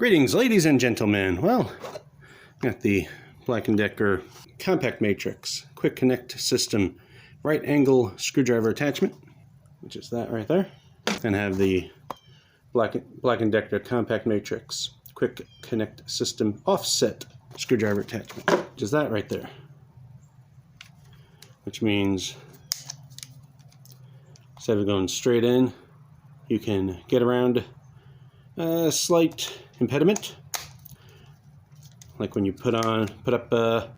Greetings, ladies and gentlemen. Well, got the Black & Decker Compact Matrix Quick Connect System right angle screwdriver attachment, which is that right there. And have the Black & Decker Compact Matrix Quick Connect System offset screwdriver attachment, which is that right there. Which means instead of going straight in, you can get around a slight impediment, like when you put up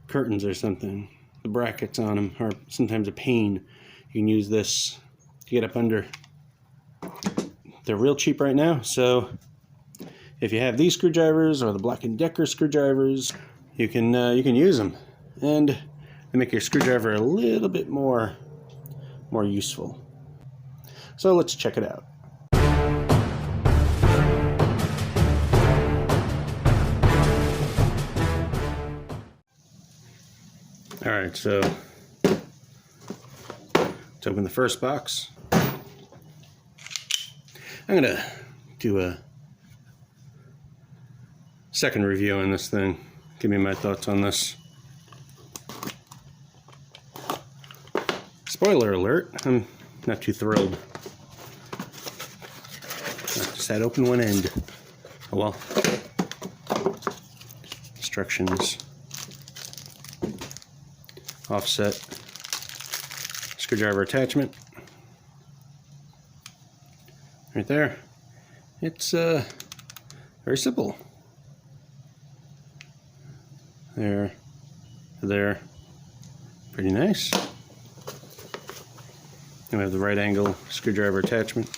curtains or something. The brackets on them are sometimes a pain. You can use this to get up under. They're real cheap right now, so if you have these screwdrivers or the Black & Decker screwdrivers, you can use them, and they make your screwdriver a little bit more useful. So let's check it out. Alright, so let's open the first box. I'm going to do a second review on this thing. Give me my thoughts on this. Spoiler alert, I'm not too thrilled. I just had open one end. Oh well. Instructions. Offset screwdriver attachment right there. It's very simple. There, pretty nice. And we have the right angle screwdriver attachment.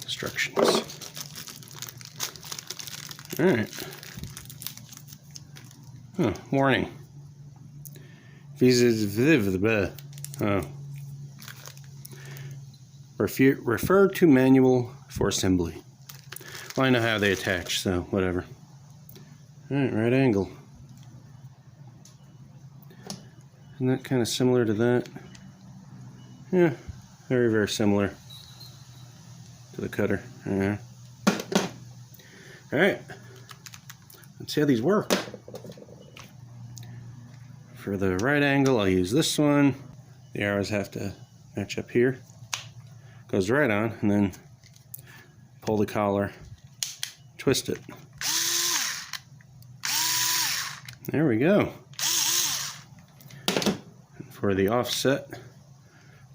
Instructions. Alright. Oh, warning. Refer to manual for assembly. Well, I know how they attach, so whatever. Alright, right angle. Isn't that kind of similar to that? Yeah, very, very similar to the cutter. Yeah. Alright, let's see how these work. For the right angle, I'll use this one. The arrows have to match up here. Goes right on, and then pull the collar, twist it. There we go. And for the offset,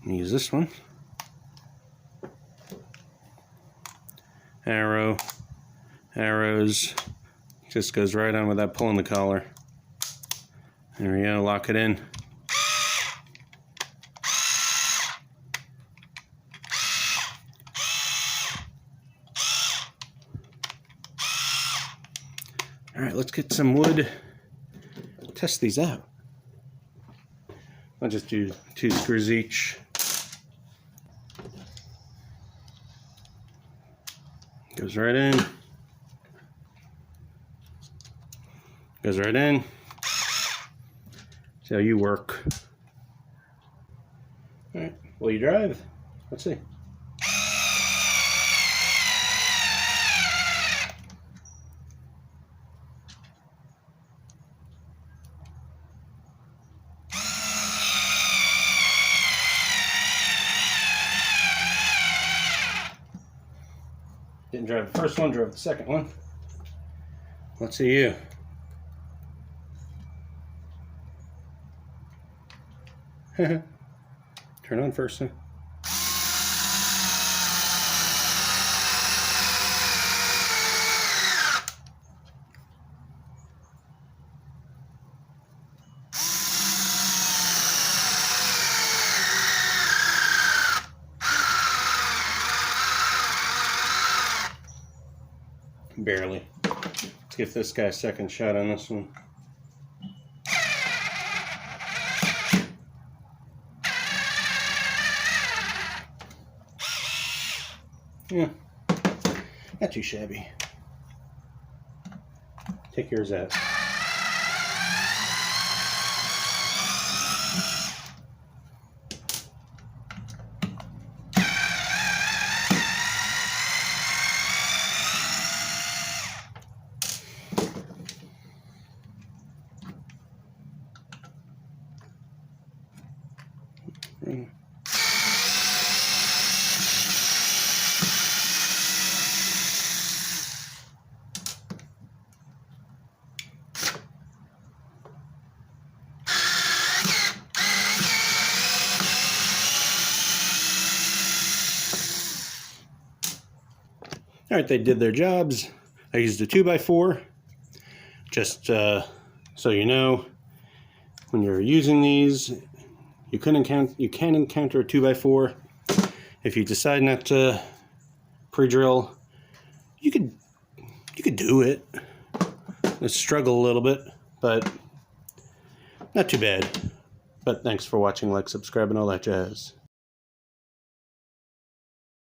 I'll use this one. Arrows, just goes right on without pulling the collar. There we go, lock it in. Alright, let's get some wood, test these out. I'll just do 2 screws each. Goes right in. Goes right in. See how you work. Alright, will you drive? Let's see. Didn't drive the first one, drove the second one. Let's see you. Turn on first, huh? Barely. Let's give this guy a second shot on this one. Yeah, not too shabby. Take yours out. All right, they did their jobs. I used a 2x4, just so you know, when you're using these, you can encounter a 2x4. If you decide not to pre-drill, you could do it. Let's struggle a little bit, but not too bad. But thanks for watching, like, subscribe, and all that jazz.